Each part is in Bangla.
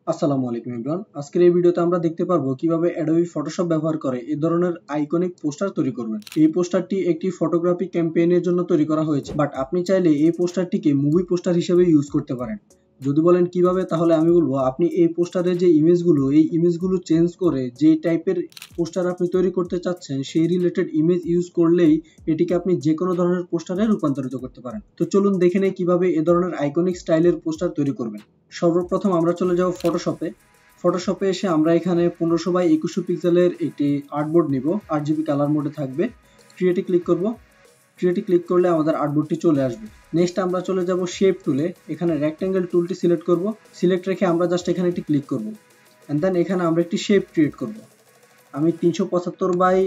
আসসালামু আলাইকুম এভরিওয়ান। আজকের এই ভিডিওতে আমরা দেখতে পারবো কিভাবে অ্যাডোবি ফটোশপ ব্যবহার করে এই ধরনের আইকনিক পোস্টার তৈরি করবেন। এই পোস্টারটি একটি ফটোগ্রাফি ক্যাম্পেইনের জন্য তৈরি করা হয়েছে, বাট আপনি চাইলে এই পোস্টারটিকে মুভি পোস্টার হিসেবে ইউজ করতে পারেন। যদি বলেন কিভাবে, তাহলে আমি বলবো আপনি এই পোস্টারের যে ইমেজগুলো চেঞ্জ করে যে টাইপের পোস্টার আপনি তৈরি করতে চাচ্ছেন সেই রিলেটেড ইমেজ ইউজ করলেই এটিকে আপনি যে কোনো ধরনের পোস্টারে রূপান্তরিত করতে পারেন। তো চলুন দেখে নেই কিভাবে এ ধরনের আইকনিক স্টাইলের পোস্টার তৈরি করবেন। সর্বপ্রথম আমরা চলে যাব ফটোশপে এসে আমরা এখানে 1500 বাই 2100 পিক্সেলের একটি আর্টবোর্ড নিব। 8GB কালার মোডে থাকবে। ক্রিয়েটে ক্লিক করব। ক্রিয়েটে ক্লিক করলে আমাদের আর্টবোর্ডটি চলে আসবে। নেক্সট আমরা চলে যাব শেপ টুলে। এখানে রেক্টেঙ্গেল টুলটি সিলেক্ট করব। সিলেক্ট রেখে আমরা জাস্ট এখানে একটি ক্লিক করব, এন্ড দেন এখানে আমরা একটি শেপ ক্রিয়েট করব। আমি 375 বাই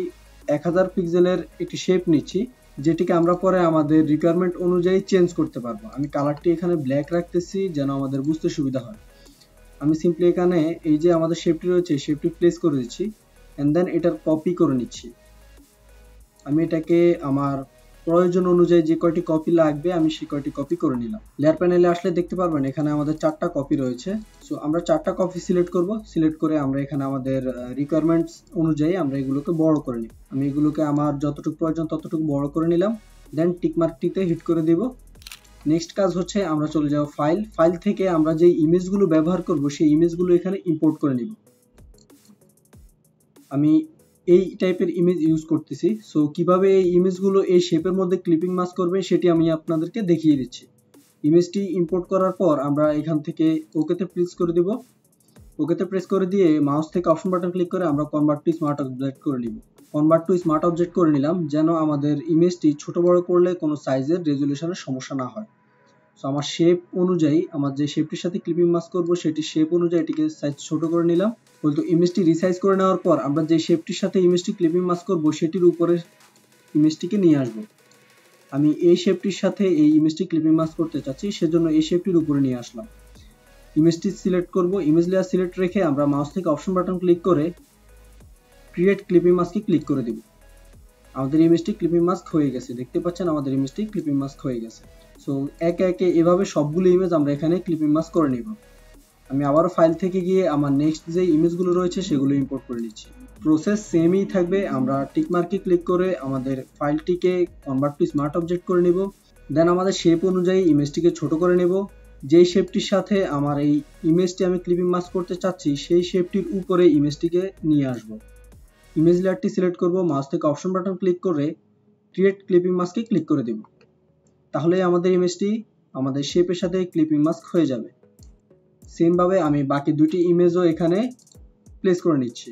1000 পিক্সেলের একটি শেপ নিচ্ছি, যেটিকে আমরা পরে আমাদের রিকোয়ারমেন্ট অনুযায়ী চেঞ্জ করতে পারবো। আমি কালারটি এখানে ব্ল্যাক রাখতেছি যেন আমাদের বুঝতে সুবিধা হয়। আমি সিম্পলি এখানে এই যে আমাদের শেপটি রয়েছে শেপটি প্লেস করে দিচ্ছি, এন্ড দেন এটার কপি করে নিচ্ছি। আমি এটাকে আমার প্রয়োজন অনুযায়ী যে কয়টি কপি লাগবে আমি সেই কয়টি কপি করে নিলাম। লেয়ার প্যানেলে আসলে দেখতে পারবেন এখানে আমাদের 4টা কপি রয়েছে। সো আমরা 4টা কপি সিলেক্ট করব। সিলেক্ট করে আমরা এখানে আমাদের রিকোয়ারমেন্টস অনুযায়ী আমরা এগুলোকে বড় করে নিব। আমি এগুলোকে আমার যতটুকু প্রয়োজন ততটুকু বড় করে নিলাম, দেন টিকমার্কটিতে হিট করে দিব। নেক্সট কাজ হচ্ছে আমরা চলে যাব ফাইল থেকে আমরা যে ইমেজগুলো ব্যবহার করব সেই ইমেজগুলো এখানে ইম্পোর্ট করে নিব। আমি এই টাইপের ইমেজ ইউজ করতেছি। সো কিভাবে এই ইমেজগুলো এই শেপের মধ্যে ক্লিপিং মাস্ক করবে সেটি আমি আপনাদেরকে দেখিয়ে দিচ্ছি। ইমেজটি ইম্পোর্ট করার পর আমরা এখান থেকে ওকেতে প্রেস করে দিব। ওকেতে প্রেস করে দিয়ে মাউস থেকে অপশন বাটন ক্লিক করে আমরা কনভার্ট টু স্মার্ট অবজেক্ট করে নিব। কনভার্ট টু স্মার্ট অবজেক্ট করে নিলাম যেন আমাদের ইমেজটি ছোট বড় করলে কোনো সাইজের রেজুলেশনের সমস্যা না হয়। সো আমার শেপ অনুযায়ী আমার যে শেপটির সাথে ক্লিপিং মাস্ক করব সেটি শেপ অনুযায়ী এটিকে সাইজ ছোট করে নিলাম। বলতো ইমেজটি রিসাইজ করে নেওয়ার পর আমরা যে শেপটির সাথে ইমেজটি ক্লিপিং মাস্ক করব সেটির উপরে ইমেজটিকে নিয়ে আসব। আমি এই শেপটির সাথে এই ইমেজটি ক্লিপিং মাস্ক করতে চাচ্ছি, সেজন্য এই শেপটির উপরে নিয়ে আসলাম। ইমেজটি সিলেক্ট করব। ইমেজ লেয়ার সিলেক্ট রেখে আমরা মাউস থেকে অপশন বাটন ক্লিক করে ক্রিয়েট ক্লিপিং মাস্কে ক্লিক করে দিব। আমাদের ইমেজটি ক্লিপিং মাস্ক হয়ে গেছে। দেখতে পাচ্ছেন আমাদের ইমেজটি ক্লিপিং মাস্ক হয়ে গেছে। সো একে একে এভাবে সবগুলো ইমেজ আমরা এখানে ক্লিপিং মাস্ক করে নিব। আমি আবারও ফাইল থেকে গিয়ে আমার নেক্সট যে ইমেজগুলো রয়েছে সেগুলো ইম্পোর্ট করে নিচ্ছি। প্রসেস সেমই থাকবে। আমরা টিকমার্কে ক্লিক করে আমাদের ফাইলটিকে কনভার্ট টু স্মার্ট অবজেক্ট করে নিব। দেন আমাদের শেপ অনুযায়ী ইমেজটিকে ছোট করে নেব। যেই শেপটির সাথে আমার এই ইমেজটি আমি ক্লিপিং মাস্ক করতে চাচ্ছি সেই শেপটির উপরে ইমেজটিকে নিয়ে আসব। ইমেজ লেয়ারটি সিলেক্ট করব। মাউস থেকে অপশন বাটন ক্লিক করে ক্রিয়েট ক্লিপিং মাস্কে ক্লিক করে দেব। তাহলে আমাদের ইমেজটি আমাদের শেপের সাথে ক্লিপিং মাস্ক হয়ে যাবে। সেম ভাবে আমি বাকি দুটি ইমেজও এখানে প্লেস করে নিচ্ছি।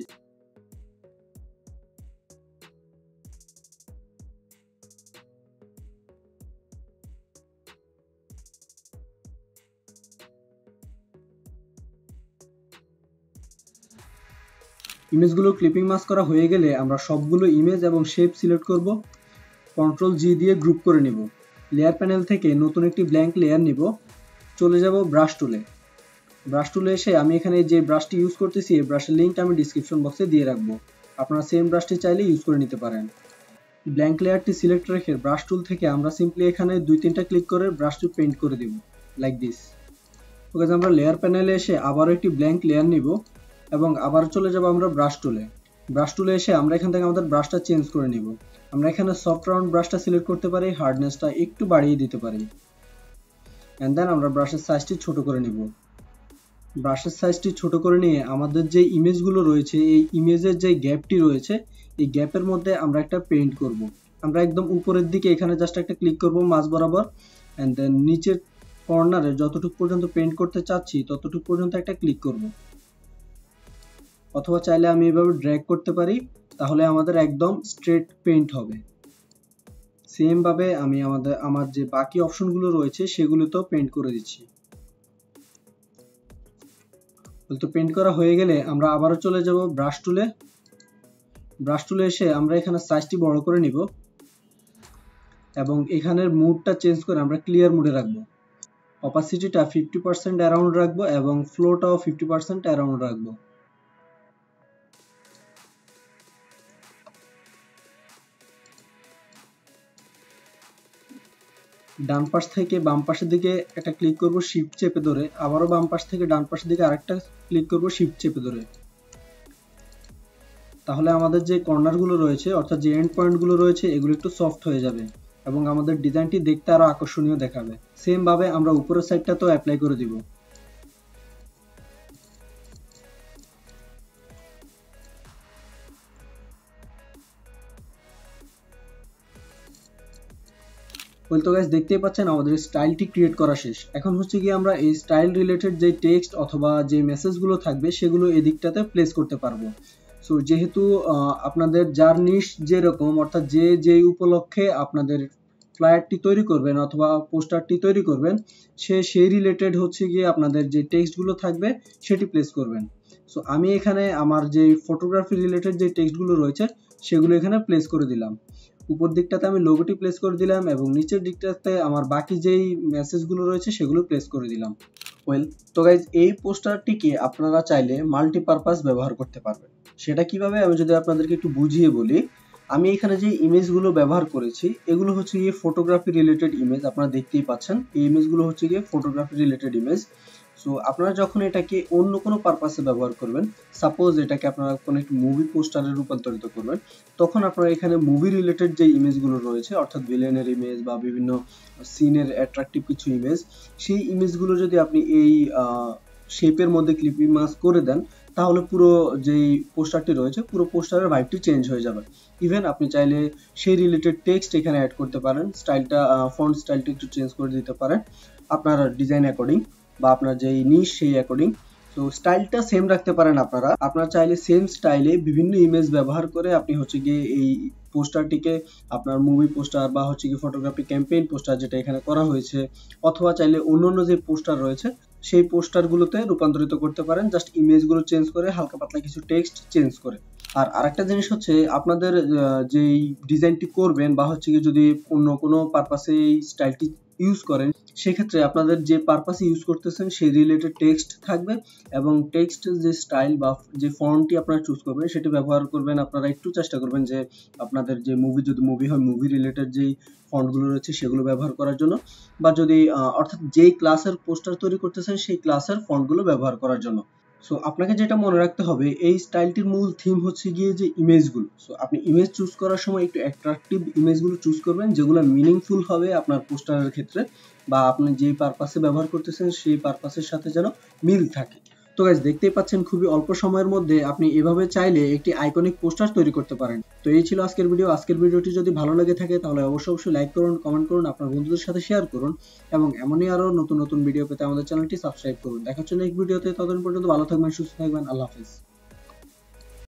ইমেজগুলো ক্লিপিং মাস্ক করা হয়ে গেলে আমরা সবগুলো ইমেজ এবং শেপ সিলেক্ট করব। কন্ট্রোল জি দিয়ে গ্রুপ করে নিব। লেয়ার প্যানেল থেকে নতুন একটি ব্ল্যাঙ্ক লেয়ার নিব। চলে যাব ব্রাশ টুলে। ব্রাশ টুলে এসে আমি এখানে যে ব্রাশটি ইউজ করতেছি এই ব্রাশের লিঙ্ক আমি ডিসক্রিপশন বক্সে দিয়ে রাখবো। আপনারা সেম ব্রাশটি চাইলে ইউজ করে নিতে পারেন। ব্ল্যাঙ্ক লেয়ারটি সিলেক্ট রেখে ব্রাশ টুল থেকে আমরা সিম্পলি এখানে 2-3টা ক্লিক করে ব্রাশটি পেইন্ট করে দেব, লাইক দিস। ওকে, আমরা লেয়ার প্যানেলে এসে আবারও একটি ব্ল্যাঙ্ক লেয়ার নিব এবং আবার চলে যাব আমরা ব্রাশ টুলে। ব্রাশ টুলে এসে আমরা এখান থেকে আমাদের ব্রাশটা চেঞ্জ করে নিব। আমরা এখানে সফট রাউন্ড ব্রাশটা সিলেক্ট করতে পারি, হার্ডনেসটা একটু বাড়িয়ে দিতে পারি, এন্ড দেন আমরা ব্রাশের সাইজটি ছোট করে নিব। ব্রাশের সাইজটি ছোট করে নিয়ে আমাদের যে ইমেজগুলো রয়েছে এই ইমেজের যে গ্যাপটি রয়েছে এই গ্যাপের মধ্যে আমরা একটা পেইন্ট করব। আমরা একদম উপরের দিকে এখানে জাস্ট একটা ক্লিক করব মাঝ বরাবর, এন্ড দেন নিচের কর্নারে যতটুকু পর্যন্ত পেইন্ট করতে চাচ্ছি ততটুকু পর্যন্ত একটা ক্লিক করব। অথবা চাইলে আমি এভাবে ড্র্যাগ করতে পারি, তাহলে আমাদের একদম স্ট্রেট পেইন্ট হবে। সেম ভাবে আমি আমার যে বাকি অপশনগুলো রয়েছে সেগুলোতেও পেইন্ট করে দিচ্ছি। তো পেইন্ট করা হয়ে গেলে আমরা আবারও চলে যাব ব্রাশ টুলে। ব্রাশ টুলে এসে আমরা এখানে সাইজটি বড় করে নিব এবং এখানের মুডটা চেঞ্জ করে আমরা ক্লিয়ার মুডে রাখবো। অপাসিটিটা 50% অ্যারাউন্ড রাখবো এবং ফ্লোটাও 50% অ্যারাউন্ড রাখবো। ডান পাশ থেকে বাম পাশের দিকে একটা ক্লিক করব শিফট চেপে ধরে, আবারও বাম পাশ থেকে ডান পাশের দিকে আরেকটা ক্লিক করব শিফট চেপে ধরে। তাহলে আমাদের যে কর্নারগুলো রয়েছে অর্থাৎ যে এন্ড পয়েন্টগুলো রয়েছে এগুলো একটু সফট হয়ে যাবে এবং আমাদের ডিজাইনটি দেখতে আরো আকর্ষণীয় দেখাবে। সেম ভাবে আমরা উপরের সাইডটাতেও অ্যাপ্লাই করে দিব। তো গাইস দেখতেই পাচ্ছেন আমাদের স্টাইলটি ক্রিয়েট করা শেষ। এখন হচ্ছে কি আমরা এই স্টাইল রিলেটেড যে টেক্সট অথবা যে মেসেজগুলো থাকবে সেগুলো এদিকটাতে প্লেস করতে পারবো। সো যেহেতু আপনাদের যার নিশ যেরকম অর্থাৎ যে যেই উপলক্ষে আপনাদের ফ্লায়ারটি তৈরি করবেন অথবা পোস্টারটি তৈরি করবেন সে সেই রিলেটেড হচ্ছে গিয়ে আপনাদের যে টেক্সটগুলো থাকবে সেটি প্লেস করবেন। সো আমি এখানে আমার যে ফটোগ্রাফি রিলেটেড যে টেক্সটগুলো রয়েছে সেগুলো এখানে প্লেস করে দিলাম। উপর দিকটাতে আমি লোগোটি প্লেস করে দিলাম এবং নিচের দিকটাতে আমার বাকি যেই মেসেজগুলো রয়েছে সেগুলো প্লেস করে দিলাম। তো গাইজ এই পোস্টারটিকে আপনারা চাইলে মাল্টিপারপাস ব্যবহার করতে পারবেন। সেটা কিভাবে আমি যদি আপনাদেরকে একটু বুঝিয়ে বলি, আমি এখানে যে ইমেজগুলো ব্যবহার করেছি এগুলো হচ্ছে গিয়ে ফটোগ্রাফি রিলেটেড ইমেজ। আপনারা দেখতেই পাচ্ছেন এই ইমেজগুলো হচ্ছে গিয়ে ফটোগ্রাফি রিলেটেড ইমেজ। সো আপনারা যখন এটাকে অন্য কোনো পারপাসে ব্যবহার করবেন, সাপোজ এটাকে আপনারা কোনো একটি মুভি পোস্টারে রূপান্তরিত করবেন, তখন আপনারা এখানে মুভি রিলেটেড যে ইমেজগুলো রয়েছে অর্থাৎ ভিলেনের ইমেজ বা বিভিন্ন সিনের অ্যাট্রাকটিভ কিছু ইমেজ, সেই ইমেজগুলো যদি আপনি এই শেপের মধ্যে ক্লিপিং মাস করে দেন তাহলে পুরো যেই পোস্টারটি রয়েছে পুরো পোস্টারের ভাইবটি চেঞ্জ হয়ে যাবে। ইভেন আপনি চাইলে সেই রিলেটেড টেক্সট এখানে অ্যাড করতে পারেন, স্টাইলটা ফন্ট স্টাইলটা একটু চেঞ্জ করে দিতে পারেন আপনার ডিজাইন অ্যাকর্ডিং বা আপনার যেই নিশ সেই অ্যাকর্ডিং। তো স্টাইলটা সেম রাখতে পারেন আপনারা চাইলে সেম স্টাইলে বিভিন্ন ইমেজ ব্যবহার করে আপনি হচ্ছে গিয়ে এই পোস্টারটিকে আপনার মুভি পোস্টার বা হচ্ছে গিয়ে ফটোগ্রাফি ক্যাম্পেইন পোস্টার যেটা এখানে করা হয়েছে অথবা চাইলে অন্যান্য যে পোস্টার রয়েছে সেই পোস্টারগুলোতে রূপান্তরিত করতে পারেন, জাস্ট ইমেজগুলো চেঞ্জ করে হালকা পাতলা কিছু টেক্সট চেঞ্জ করে। আর আরেকটা জিনিস হচ্ছে আপনাদের যেই ডিজাইনটি করবেন বা হচ্ছে কি যদি অন্য কোনো পারপাসে এই স্টাইলটি ইউজ করেন সেক্ষেত্রে আপনাদের যে পারপাসে ইউজ করতেছেন সেই রিলেটেড টেক্সট থাকবে এবং টেক্সট যে স্টাইল বা যে ফন্টটি আপনারা চুজ করবেন সেটি ব্যবহার করবেন। আপনারা একটু চেষ্টা করবেন যে আপনাদের যে যদি মুভি হয় মুভি রিলেটেড যেই ফন্টগুলো রয়েছে সেগুলো ব্যবহার করার জন্য, বা যদি অর্থাৎ যেই ক্লাসের পোস্টার তৈরি করতেছেন সেই ক্লাসের ফন্টগুলো ব্যবহার করার জন্য। সো আপনাকে যেটা মনে রাখতে হবে এই স্টাইলটির মূল থিম হচ্ছে গিয়ে যে ইমেজগুলো। সো আপনি ইমেজ চুজ করার সময় একটু অ্যাট্রাকটিভ ইমেজগুলো চুজ করবেন যেগুলো মিনিংফুল হবে আপনার পোস্টারের ক্ষেত্রে বা আপনি যেই পারপাসে ব্যবহার করতেছেন সেই পারপাসের সাথে যেন মিল থাকে। তো গাইস দেখতেই পাচ্ছেন খুবই অল্প সময়ের মধ্যে আপনি এভাবে চাইলে একটি আইকনিক পোস্টার তৈরি করতে পারেন। তো এই ছিল আজকের ভিডিও। আজকের ভিডিওটি যদি ভালো লেগে থাকে তাহলে অবশ্যই লাইক করুন, কমেন্ট করুন, আপনার বন্ধুদের সাথে শেয়ার করুন এবং এমনই আরো নতুন নতুন ভিডিও পেতে আমাদের চ্যানেলটি সাবস্ক্রাইব করুন। দেখা হচ্ছে নেক্সট ভিডিওতে, ততদিন পর্যন্ত ভালো থাকবেন, সুস্থ থাকবেন, আল্লাহ হাফেজ।